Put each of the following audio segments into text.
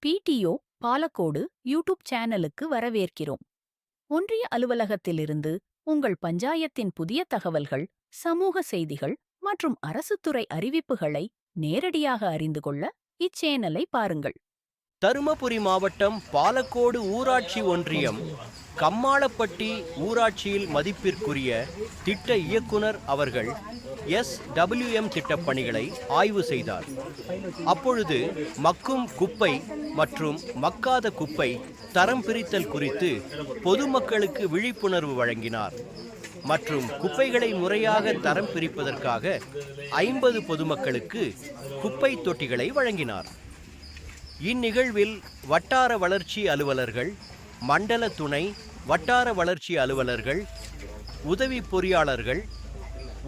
PTO Palacode YouTube சேனலுக்கு வரவேற்கிறோம். ஒன்றிய அலுவலகத்திலிருந்து உங்கள் பஞ்சாயத்தின் புதிய தகவல்கள், சமூக செய்திகள் மற்றும் அரசுத்துறை அறிவிப்புகளை நேரடியாக அறிந்து கொள்ள இச்சேனலை பாருங்கள். தருமபுரி மாவட்டம் பாலக்கோடு ஊராட்சி ஒன்றியம் கம்மாளப்பட்டி ஊராட்சியில் மதிப்பிற்குரிய திட்ட இயக்குனர் அவர்கள் SWM திட்டப்பணிகளை ஆய்வு செய்தார். அப்பொழுது மக்கும் குப்பை மற்றும் மக்காத குப்பை தரம் பிரித்தல் குறித்து பொதுமக்களுக்கு விழிப்புணர்வு வழங்கினார். மற்றும் குப்பைகளை முறையாக தரம் பிரிப்பதற்காக 50 பொதுமக்களுக்கு குப்பை தொட்டிகளை வழங்கினார். இந்நிகழ்வில் வட்டார வளர்ச்சி அலுவலர்கள், மண்டல துணை வட்டார வளர்ச்சி அலுவலர்கள், உதவி பொறியாளர்கள்,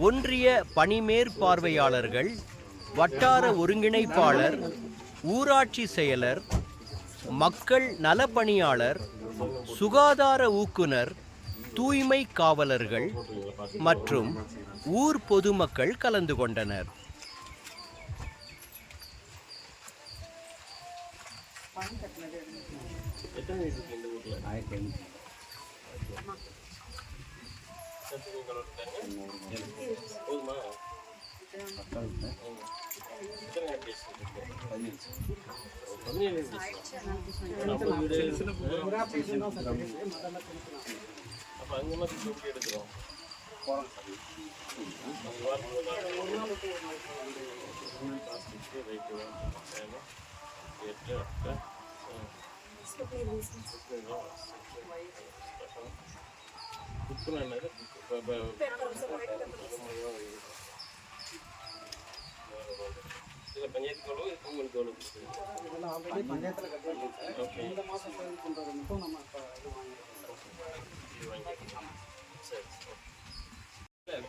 ஒன்றிய பணிமேற்பார்வையாளர்கள், வட்டார ஒருங்கிணைப்பாளர், ஊராட்சி செயலர், மக்கள் நலப்பணியாளர், சுகாதார ஊக்குனர், தூய்மை காவலர்கள் மற்றும் ஊர் பொதுமக்கள் கலந்து கொண்டனர்.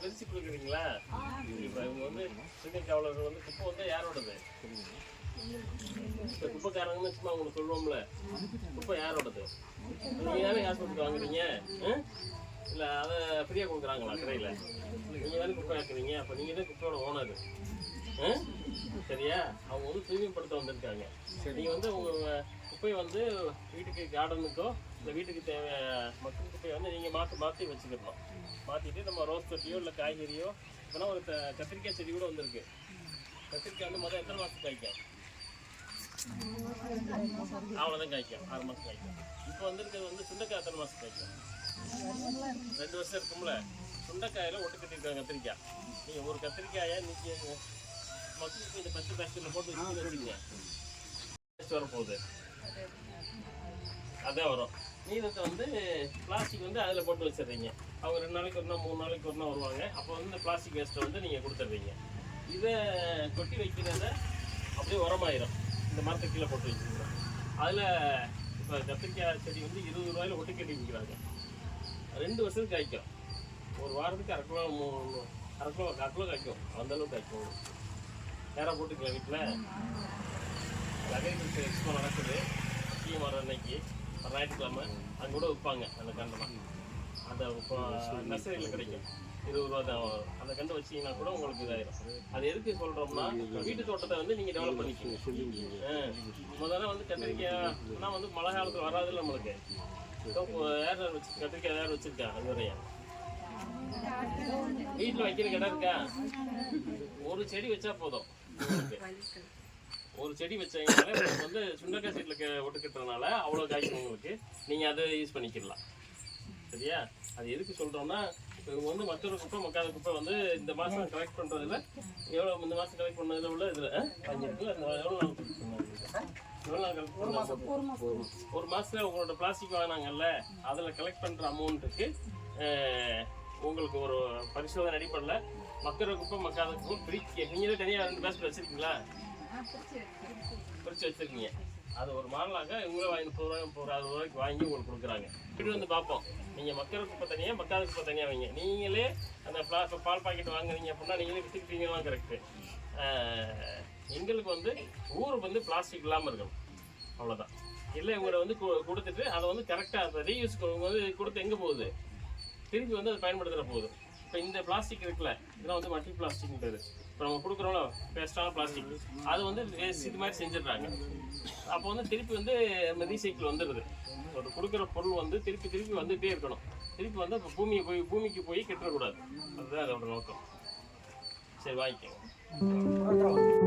பிரிச்சு கொடுக்குறீங்களா? இப்போ இவங்க வந்து சின்ன காவலர்கள் வந்து குப்பை வந்து யாரோடது? இப்போ குப்பைக்காரங்கன்னு சும்மா உங்களுக்கு சொல்லுவோம்ல, குப்பை யாரோடது? நீங்கள் தானே காசு கொடுத்து வாங்குறீங்க, இல்லை அதை ஃப்ரீயாக கொடுக்குறாங்களா கடையில்? நீங்கள் தானே குப்பை ஆக்குறீங்க, அப்போ நீங்கள் தான் குப்பையோட ஓனர். சரியா? அவங்க வந்து தூய்மைப்படுத்த வந்திருக்காங்க. நீங்கள் வந்து உங்கள் குப்பையை வந்து வீட்டுக்கு கார்டனுக்கோ இல்லை வீட்டுக்கு தேவை மக்கள் குப்பையை வந்து நீங்கள் மாற்றி வச்சுக்கிடணும். மாற்றிட்டு நம்ம ரோஸ் தொட்டியோ இல்லை காய்கறியோ, இப்போனா ஒரு கத்திரிக்காய் செடி கூட வந்திருக்கு. கத்திரிக்காய் வந்து மொதல் எத்தனை மாதத்துக்கு காய்க்கும்? அவ்வளோதான் காய்க்கும், 6 மாதம் காய்க்கும். இப்போ வந்திருக்கிறது வந்து சுண்டைக்காய் எத்தனை மாதம் காய்க்கும்? 2 வருஷம் இருக்கும்ல. சுண்டைக்காயில் ஒட்டு கட்டியிருக்காங்க கத்திரிக்காய். நீங்கள் ஒரு கத்திரிக்காயை நீங்கள் மக்களுக்கு இந்த பச்சை பேஸ்டில் போட்டு வச்சுக்கிங்க, வரப்போகுது அதான் வரும். மீதத்தை வந்து பிளாஸ்டிக் வந்து அதில் போட்டு வச்சிடுறீங்க. அவங்க 2 நாளைக்கு ஒரு நாள் 3 நாளைக்கு ஒரு நாள் வருவாங்க. அப்போ வந்து இந்த பிளாஸ்டிக் வேஸ்ட்டை வந்து நீங்கள் கொடுத்துட்றீங்க. இதை கொட்டி வைக்கிறத அப்படியே உரமாயிரும். இந்த மரத்தை கீழே போட்டு வச்சுருக்கோம். அதில் இப்போ கத்திரிக்காய் செடி வந்து 20 ரூபாயில் ஒட்டி கட்டி விற்கிறாங்க. 2 வருஷத்துக்கு காய்க்கும். ஒரு வாரத்துக்கு அரை கிலோ காய்க்கும். அந்தளவுக்கு காய்க்கும். நேராக போட்டுக்கலாம் வீட்டில். அக்ரிகல்ச்சர் எக்ஸ்போ நடக்குது மரம் அன்னைக்கு, ஞாயிற்றுக்கிழமை. அங்கே கூட விற்பாங்க அந்த கண்டெல்லாம். அந்த இப்போ நர்சரியில் கிடைக்கும். 20 ரூபா தான். அந்த கண்டை வச்சிங்கன்னா கூட உங்களுக்கு இதாயிரும். அது எதுக்கு சொல்கிறோம்னா, வீட்டு தோட்டத்தை வந்து நீங்கள் டெவலப் பண்ணிக்கணும். முதல்ல வந்து கத்திரிக்காய்னா வந்து மழை காலத்தில் வராது நம்மளுக்கு. ஏர் வச்சு கத்திரிக்காய் ஏர் வச்சுருக்கா அது வரையும். வீட்டில் வைக்கிற இடம் இருக்கா? ஒரு செடி வச்சா போதும். ஒரு செடி வச்சீங்கனாலே வந்து சுண்டக்காய் சீட்டில் ஒட்டுக்கிட்டதுனால அவ்வளோ காய்க்கும் உங்களுக்கு. நீங்கள் அதை யூஸ் பண்ணிக்கலாம். சரியா? அது எதுக்கு சொல்கிறோம்னா, இப்போ இவங்க வந்து மற்றொரு குப்பை மக்காத குப்பை வந்து இந்த மாதம் கலெக்ட் பண்ணுறதுல எவ்வளோ, இந்த மாதம் கலெக்ட் பண்ணதில் உள்ள இதில் இருக்குல்ல, எவ்வளோ நாள் கலெக்ட் பண்ண? ஒரு மாதத்தில் உங்களோட பிளாஸ்டிக் வாங்கினாங்கல்ல, அதில் கலெக்ட் பண்ணுற அமௌண்ட்டுக்கு உங்களுக்கு ஒரு பரிசோதனை அடிப்படையில் மக்கிற குப்பை மக்காத குப்பை பிரிக்க நீங்களே தனியாக 2 பேஸ்ட் வச்சுருக்கீங்களா? பிரித்து வச்சுருக்கீங்க. அது ஒரு மாடலாக இவங்களே வாங்கி 30 ரூபாய்க்கு வாங்கி உங்களுக்கு கொடுக்குறாங்க. இப்படி வந்து பார்ப்போம். நீங்கள் மக்கிற குப்பை தனியாக மக்காத குப்பை தனியாக வைங்க. நீங்களே அந்த பால் பாக்கெட் வாங்குறீங்க அப்படின்னா நீங்களே விற்றுக்கிட்டீங்கலாம் கரெக்டு. எங்களுக்கு வந்து ஊருக்கு வந்து பிளாஸ்டிக் இல்லாமல் இருக்கணும், அவ்வளோதான். இல்லை இவங்களை வந்து கொடுத்துட்டு அதை வந்து கரெக்டாக அதை ரீயூஸ் வந்து கொடுத்து எங்கே போகுது? திருப்பி வந்து அதை பயன்படுத்துகிற போகுது. இப்போ இந்த பிளாஸ்டிக் இருக்குல்ல, இதெல்லாம் வந்து மல்டி பிளாஸ்டிக்ன்றது. இப்போ நம்ம கொடுக்குறோம்ல வேஸ்டான பிளாஸ்டிக் அது வந்து இது மாதிரி செஞ்சிடுறாங்க. அப்போ வந்து திருப்பி வந்து நம்ம ரீசைக்கிள் வந்துடுது. ஒரு கொடுக்குற பொருள் வந்து திருப்பி திருப்பி வந்துகிட்டே இருக்கணும். திருப்பி வந்து பூமிக்கு போய் கெட்டுறக்கூடாது. அதுதான் அதோட நோக்கம். சரி, வாங்கிக்கோங்க.